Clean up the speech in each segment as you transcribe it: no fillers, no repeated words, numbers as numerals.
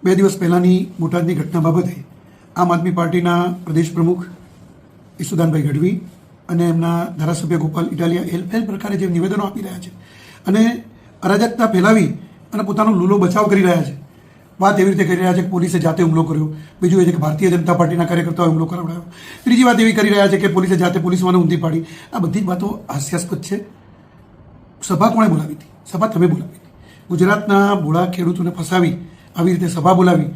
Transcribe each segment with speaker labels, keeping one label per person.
Speaker 1: બે દિવસ પહેલાંની બોટાદની ઘટના બાબતે આમ આદમી પાર્ટીના પ્રદેશ પ્રમુખ ઈસુદાનભાઈ ગઢવી અને એમના ધારાસભ્ય ગોપાલ ઇટાલિયા એ પ્રકારે જે નિવેદનો આપી રહ્યા છે અને અરાજકતા ફેલાવી અને પોતાનો લૂલો બચાવ કરી રહ્યા છે. વાત એવી રીતે કરી રહ્યા છે કે પોલીસે જાતે હુમલો કર્યો. બીજું એ છે કે ભારતીય જનતા પાર્ટીના કાર્યકર્તાઓએ હુમલો કરાવડાયો. ત્રીજી વાત એવી કરી રહ્યા છે કે પોલીસે જાતે પોલીસવાળાને ઊંધી પાડી. આ બધી જ વાતો હાસ્યાસ્પદ છે. સભા કોણે બોલાવી હતી? સભા તમે બોલાવી હતી. ગુજરાતના ભોળા ખેડૂતોને ફસાવી આવી રીતે સભા બોલાવી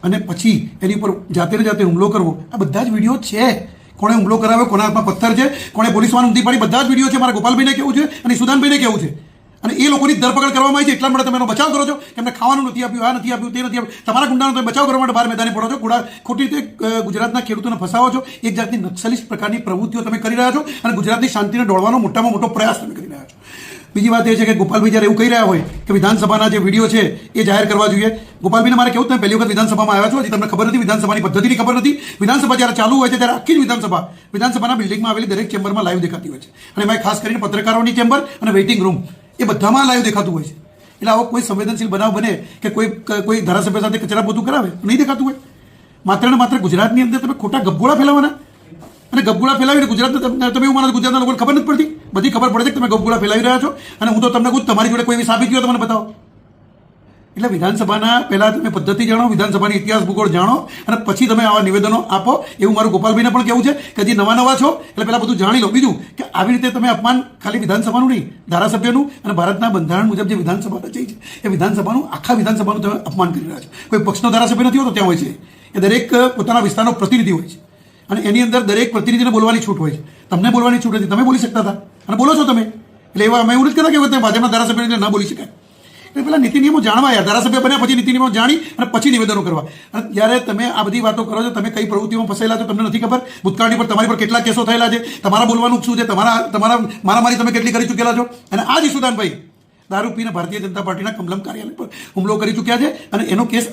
Speaker 1: અને પછી એની ઉપર જાતે ને જાતે હુમલો કરવો, આ બધા જ વિડીયો છે. કોણે હુમલો કરાવ્યો, કોના હાથમાં પથ્થર છે, કોણે પોલીસવાળાને ઊંધી પાડી, બધા જ વિડીયો છે. મારા ગોપાલભાઈને કેવું છે અને સુદાનભાઈને કેવું છે. અને એ લોકોની ધરપકડ કરવામાં આવી છે એટલા માટે તમે એનો બચાવ કરો છો કે એમને ખાવાનું નથી આપ્યું, આ નથી આપ્યું, તે નથી આપ્યું. તમારા ગુંડાનો તમે બચાવ કરવા માટે બહાર મેદાને પડો છો. ખોટી રીતે ગુજરાતના ખેડૂતોને ફસાવો છો. એક જાતની નક્સલિસ્ટ પ્રકારની પ્રવૃત્તિઓ તમે કરી રહ્યા છો અને ગુજરાતની શાંતિને દોડવાનો મોટામાં મોટો પ્રયાસ તમે કરી રહ્યા છો. બીજી વાત એ છે કે ગોપાલભાઈ જ્યારે એવું કહી રહ્યા હોય કે વિધાનસભાના જે વિડીયો છે એ જાહેર કરવા જોઈએ. ગોપાલભાઈને મારે કેવું, તમે પહેલી વખત વિધાનસભામાં આવ્યા છો, હજી તમને ખબર નથી, વિધાનસભાની પદ્ધતિની ખબર નથી. વિધાનસભા જ્યારે ચાલુ હોય છે ત્યારે આખી જ વિધાનસભાના બિલ્ડિંગમાં આવેલી દરેક ચેમ્બરમાં લાઈવ દેખાતી હોય છે. અને એમાં ખાસ કરીને પત્રકારોની ચેમ્બર અને વેઇટિંગ રૂમ એ બધામાં લાઈવ દેખાતું હોય છે. એટલે આવો કોઈ સંવેદનશીલ બનાવ બને કે કોઈ ધારાસભ્ય સાથે કચરા પોતું કરાવે, નહીં દેખાતું હોય. માત્ર ને માત્ર ગુજરાતની અંદર તમે ખોટા ગપગોળા ફેલાવવાના અને ગપગોળા ફેલાવીને ગુજરાતને તમે એવું માનો ગુજરાતના લોકોને ખબર નથી પડતી. બધી ખબર પડે છે કે તમે ગપગોળા ફેલાવી રહ્યા છો. અને હું તો તમને કહું, તમારી જોડે કોઈ એવી સાબિતી હોય તો મને બતાવો. એટલે વિધાનસભાના પહેલાં તમે પદ્ધતિ જાણો, વિધાનસભાની ઇતિહાસ ભૂગોળ જાણો અને પછી તમે આવા નિવેદનો આપો. એવું મારું ગોપાલભાઈને પણ કહેવું છે કે હજી નવા છો એટલે પહેલાં બધું જાણી લો. બીજું કે આવી રીતે તમે અપમાન ખાલી વિધાનસભાનું નહીં, ધારાસભ્યનું અને ભારતના બંધારણ મુજબ જે વિધાનસભા રચાઈ છે એ વિધાનસભાનું, આખા વિધાનસભાનું તમે અપમાન કરી રહ્યા છો. કોઈ પક્ષનો ધારાસભ્ય નથી હોતો ત્યાં હોય છે, એ દરેક પોતાના વિસ્તારનો પ્રતિનિધિ હોય છે અને એની અંદર દરેક પ્રતિનિધિને બોલવાની છૂટ હોય છે. તમને બોલવાની છૂટ નથી, તમે બોલી શકતા હતા અને બોલો છો તમે. એટલે એવા અમે એવું નથી કહેતા કે ભાજપના ધારાસભ્યને ન બોલી શકાય. એટલે પેલા નીતિ નિયમો જાણવા, યાર. ધારાસભ્ય બન્યા પછી નીતિ નિયમો જાણી અને પછી નિવેદનો કરવા. અને જ્યારે તમે આ બધી વાતો કરો છો, તમે કઈ પ્રવૃત્તિઓમાં ફસાયેલા છો તમને નથી ખબર. ભૂતકાળની પર તમારી પર કેટલા કેસો થયેલા છે, તમારા બોલવાનું શું છે, તમારા મારામારી તમે કેટલી કરી ચૂકેલા છો. અને આ જ ઈસુદાનભાઈ દારૂ પીને ભારતીય જનતા પાર્ટીના કમલમ કાર્યાલય પર હુમલો કરી ચૂક્યા છે અને એનો કેસ